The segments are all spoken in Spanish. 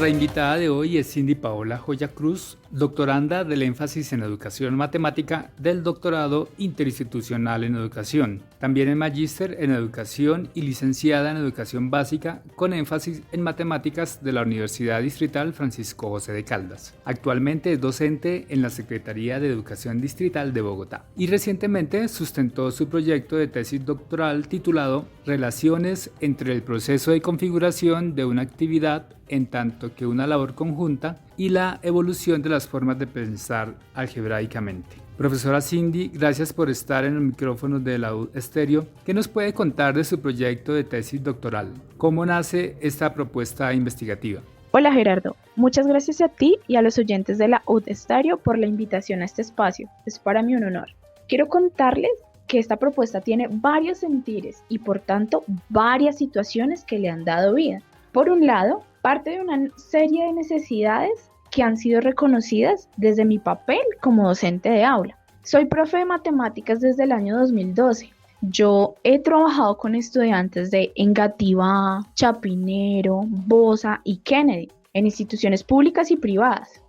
Nuestra invitada de hoy es Cindy Paola Joya Cruz, doctoranda del énfasis en educación matemática del doctorado interinstitucional en educación. También es magíster en educación y licenciada en educación básica con énfasis en matemáticas de la Universidad Distrital Francisco José de Caldas. Actualmente es docente en la Secretaría de Educación Distrital de Bogotá y recientemente sustentó su proyecto de tesis doctoral titulado Relaciones entre el proceso de configuración de una actividad en tanto que una labor conjunta y la evolución de las formas de pensar algebraicamente. Profesora Cindy, gracias por estar en los micrófonos de la UD Estéreo. ¿Qué nos puede contar de su proyecto de tesis doctoral? ¿Cómo nace esta propuesta investigativa? Hola Gerardo, muchas gracias a ti y a los oyentes de la UD Estéreo por la invitación a este espacio. Es para mí un honor. Quiero contarles que esta propuesta tiene varios sentires y por tanto varias situaciones que le han dado vida. Por un lado, parte de una serie de necesidades que han sido reconocidas desde mi papel como docente de aula. Soy profe de matemáticas desde el año 2012. Yo he trabajado con estudiantes de Engativá, Chapinero, Bosa y Kennedy en instituciones públicas y privadas.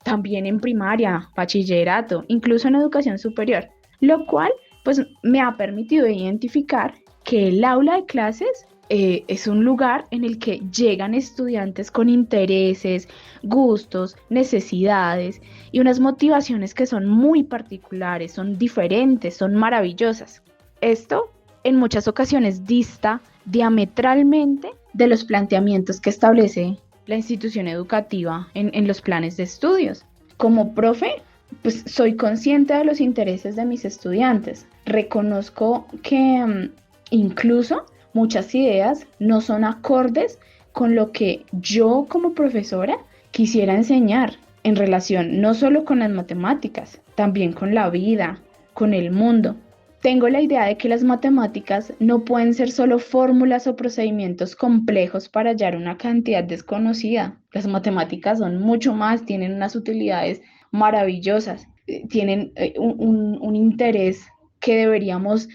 También en primaria, bachillerato, incluso en educación superior, lo cual pues me ha permitido identificar que el aula de clases es un lugar en el que llegan estudiantes con intereses, gustos, necesidades y unas motivaciones que son muy particulares, son diferentes, son maravillosas. Esto en muchas ocasiones dista diametralmente de los planteamientos que establece la institución educativa en los planes de estudios. Como profe, pues soy consciente de los intereses de mis estudiantes. Reconozco que incluso muchas ideas no son acordes con lo que yo como profesora quisiera enseñar en relación no solo con las matemáticas, también con la vida, con el mundo. Tengo la idea de que las matemáticas no pueden ser solo fórmulas o procedimientos complejos para hallar una cantidad desconocida. Las matemáticas son mucho más, tienen unas utilidades maravillosas, tienen un interés que deberíamos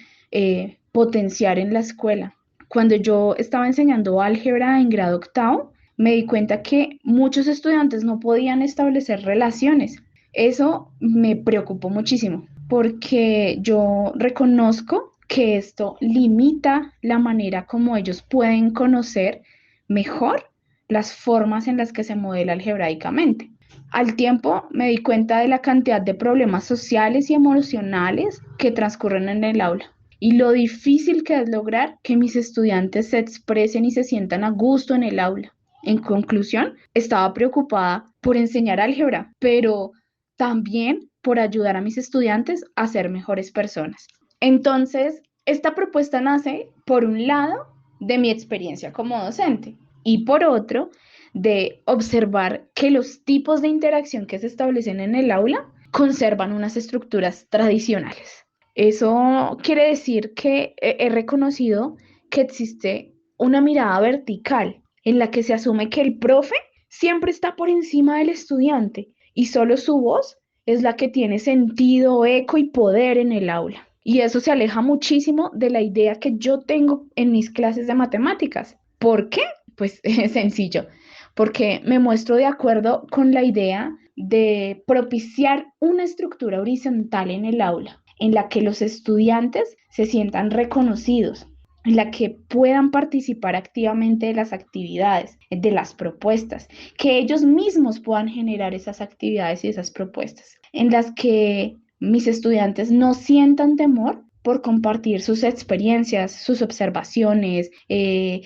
potenciar en la escuela. Cuando yo estaba enseñando álgebra en grado octavo, me di cuenta que muchos estudiantes no podían establecer relaciones. Eso me preocupó muchísimo porque yo reconozco que esto limita la manera como ellos pueden conocer mejor las formas en las que se modela algebraicamente. Al tiempo me di cuenta de la cantidad de problemas sociales y emocionales que transcurren en el aula y lo difícil que es lograr que mis estudiantes se expresen y se sientan a gusto en el aula. En conclusión, estaba preocupada por enseñar álgebra, pero también por ayudar a mis estudiantes a ser mejores personas. Entonces, esta propuesta nace, por un lado, de mi experiencia como docente y por otro, de observar que los tipos de interacción que se establecen en el aula conservan unas estructuras tradicionales. Eso quiere decir que he reconocido que existe una mirada vertical en la que se asume que el profe siempre está por encima del estudiante y solo su voz es la que tiene sentido, eco y poder en el aula. Y eso se aleja muchísimo de la idea que yo tengo en mis clases de matemáticas. ¿Por qué? Pues es sencillo, porque me muestro de acuerdo con la idea de propiciar una estructura horizontal en el aula, en la que los estudiantes se sientan reconocidos, en la que puedan participar activamente de las actividades, de las propuestas, que ellos mismos puedan generar esas actividades y esas propuestas, en las que mis estudiantes no sientan temor por compartir sus experiencias, sus observaciones,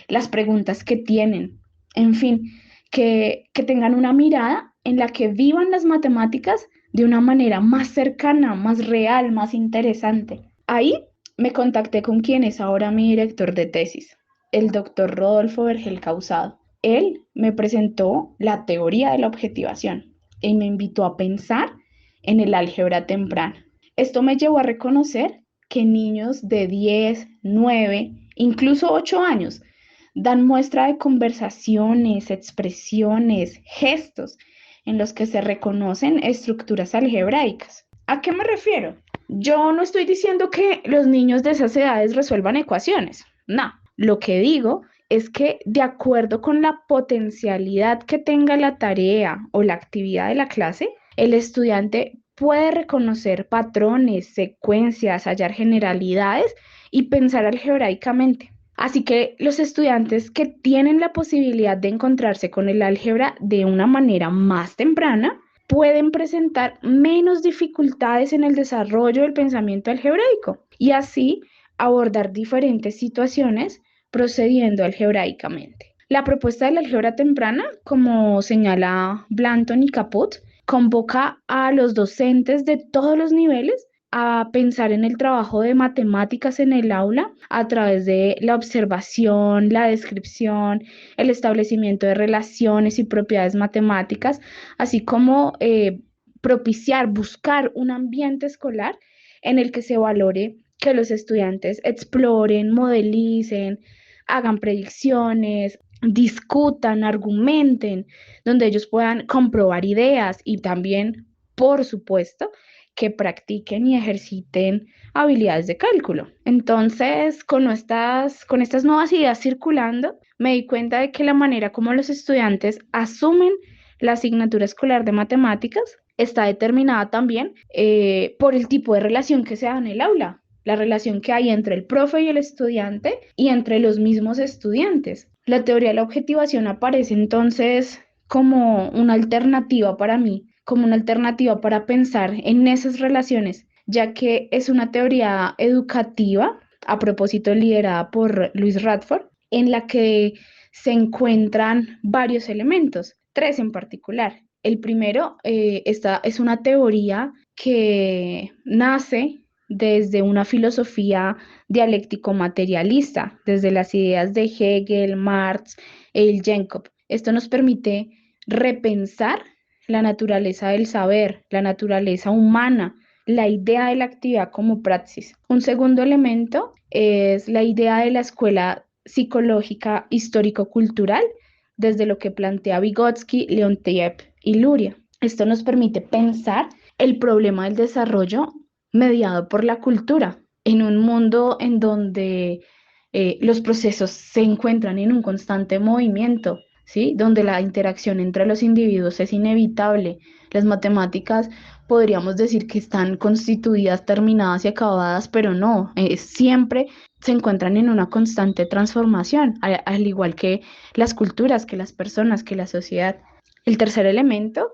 las preguntas que tienen, en fin, que tengan una mirada en la que vivan las matemáticas de una manera más cercana, más real, más interesante. Ahí me contacté con quien es ahora mi director de tesis, el doctor Rodolfo Vergel Causado. Él me presentó la teoría de la objetivación y me invitó a pensar en el álgebra temprana. Esto me llevó a reconocer que niños de 10, 9, incluso 8 años dan muestra de conversaciones, expresiones, gestos en los que se reconocen estructuras algebraicas. ¿A qué me refiero? Yo no estoy diciendo que los niños de esas edades resuelvan ecuaciones, no. Lo que digo es que de acuerdo con la potencialidad que tenga la tarea o la actividad de la clase, el estudiante puede reconocer patrones, secuencias, hallar generalidades y pensar algebraicamente. Así que los estudiantes que tienen la posibilidad de encontrarse con el álgebra de una manera más temprana pueden presentar menos dificultades en el desarrollo del pensamiento algebraico y así abordar diferentes situaciones procediendo algebraicamente. La propuesta de la álgebra temprana, como señala Blanton y Caput, convoca a los docentes de todos los niveles a pensar en el trabajo de matemáticas en el aula a través de la observación, la descripción, el establecimiento de relaciones y propiedades matemáticas, así como propiciar, buscar un ambiente escolar en el que se valore que los estudiantes exploren, modelicen, hagan predicciones, discutan, argumenten, donde ellos puedan comprobar ideas y también, por supuesto, que practiquen y ejerciten habilidades de cálculo. Entonces, con estas nuevas ideas circulando, me di cuenta de que la manera como los estudiantes asumen la asignatura escolar de matemáticas está determinada también por el tipo de relación que se da en el aula, la relación que hay entre el profe y el estudiante y entre los mismos estudiantes. La teoría de la objetivación aparece entonces como una alternativa para mí, como una alternativa para pensar en esas relaciones, ya que es una teoría educativa, a propósito liderada por Luis Radford, en la que se encuentran varios elementos, tres en particular. El primero, esta es una teoría que nace desde una filosofía dialéctico-materialista, desde las ideas de Hegel, Marx, Jacob. Esto nos permite repensar la naturaleza del saber, la naturaleza humana, la idea de la actividad como praxis. Un segundo elemento es la idea de la escuela psicológica histórico-cultural, desde lo que plantea Vygotsky, Leontiev y Luria. Esto nos permite pensar el problema del desarrollo mediado por la cultura en un mundo en donde los procesos se encuentran en un constante movimiento, ¿sí? Donde la interacción entre los individuos es inevitable. Las matemáticas podríamos decir que están constituidas, terminadas y acabadas, pero no, siempre se encuentran en una constante transformación, al igual que las culturas, que las personas, que la sociedad. El tercer elemento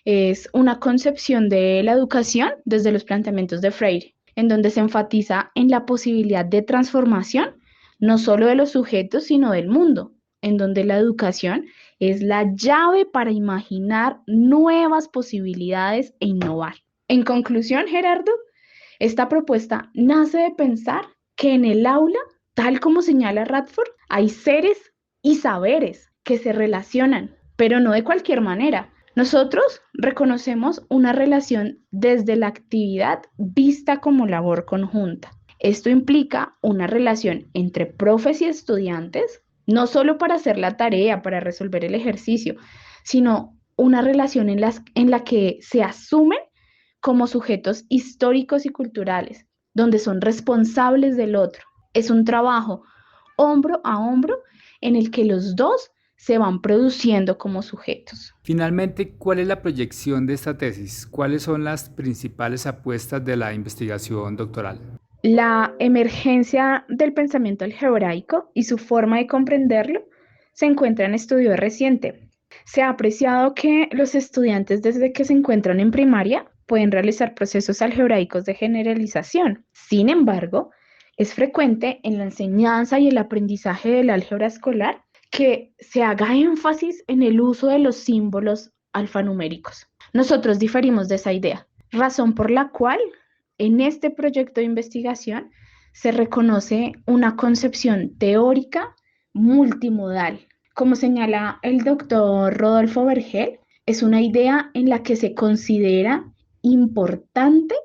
es una concepción de la educación desde los planteamientos de Freire, en donde se enfatiza en la posibilidad de transformación, no solo de los sujetos, sino del mundo, en donde la educación es la llave para imaginar nuevas posibilidades e innovar. En conclusión, Gerardo, esta propuesta nace de pensar que en el aula, tal como señala Radford, hay seres y saberes que se relacionan, pero no de cualquier manera. Nosotros reconocemos una relación desde la actividad vista como labor conjunta. Esto implica una relación entre profes y estudiantes, no solo para hacer la tarea, para resolver el ejercicio, sino una relación en la que se asumen como sujetos históricos y culturales, donde son responsables del otro. Es un trabajo hombro a hombro en el que los dos se van produciendo como sujetos. Finalmente, ¿cuál es la proyección de esta tesis? ¿Cuáles son las principales apuestas de la investigación doctoral? La emergencia del pensamiento algebraico y su forma de comprenderlo se encuentra en estudio reciente. Se ha apreciado que los estudiantes desde que se encuentran en primaria pueden realizar procesos algebraicos de generalización. Sin embargo, es frecuente en la enseñanza y el aprendizaje del álgebra escolar que se haga énfasis en el uso de los símbolos alfanuméricos. Nosotros diferimos de esa idea, razón por la cual en este proyecto de investigación se reconoce una concepción teórica multimodal. Como señala el doctor Rodolfo Vergel, es una idea en la que se considera importante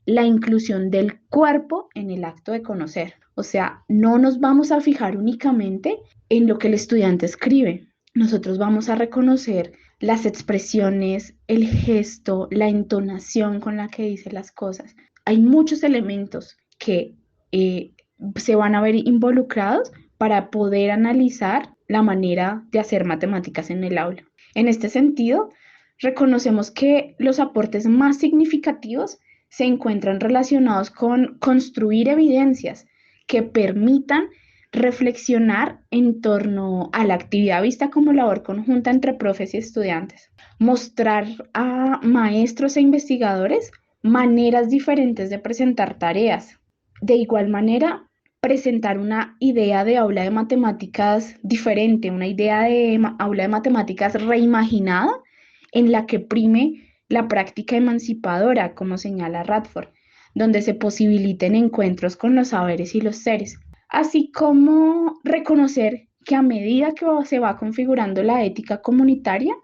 la inclusión del cuerpo en el acto de conocer. O sea, no nos vamos a fijar únicamente en lo que el estudiante escribe. Nosotros vamos a reconocer las expresiones, el gesto, la entonación con la que dice las cosas. Hay muchos elementos que se van a ver involucrados para poder analizar la manera de hacer matemáticas en el aula. En este sentido, reconocemos que los aportes más significativos se encuentran relacionados con construir evidencias que permitan reflexionar en torno a la actividad vista como labor conjunta entre profes y estudiantes, mostrar a maestros e investigadores maneras diferentes de presentar tareas. De igual manera, presentar una idea de aula de matemáticas diferente, una idea de aula de matemáticas reimaginada en la que prime la práctica emancipadora, como señala Radford, donde se posibiliten encuentros con los saberes y los seres, así como reconocer que a medida que se va configurando la ética comunitaria,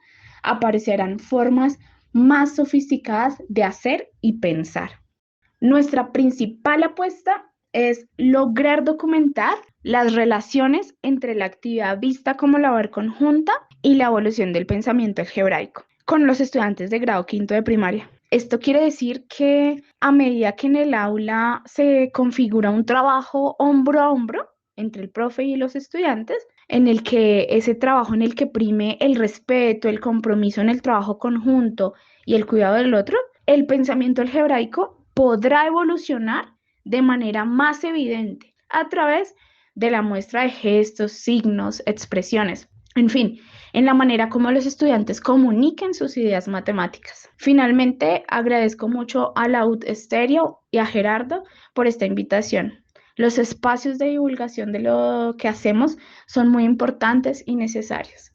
aparecerán formas más sofisticadas de hacer y pensar. Nuestra principal apuesta es lograr documentar las relaciones entre la actividad vista como labor conjunta y la evolución del pensamiento algebraico con los estudiantes de grado quinto de primaria. Esto quiere decir que a medida que en el aula se configura un trabajo hombro a hombro entre el profe y los estudiantes, en el que ese trabajo en el que prime el respeto, el compromiso en el trabajo conjunto y el cuidado del otro, el pensamiento algebraico podrá evolucionar de manera más evidente a través de la muestra de gestos, signos, expresiones, en fin, en la manera como los estudiantes comuniquen sus ideas matemáticas. Finalmente, agradezco mucho a la UD Estéreo y a Gerardo por esta invitación. Los espacios de divulgación de lo que hacemos son muy importantes y necesarios.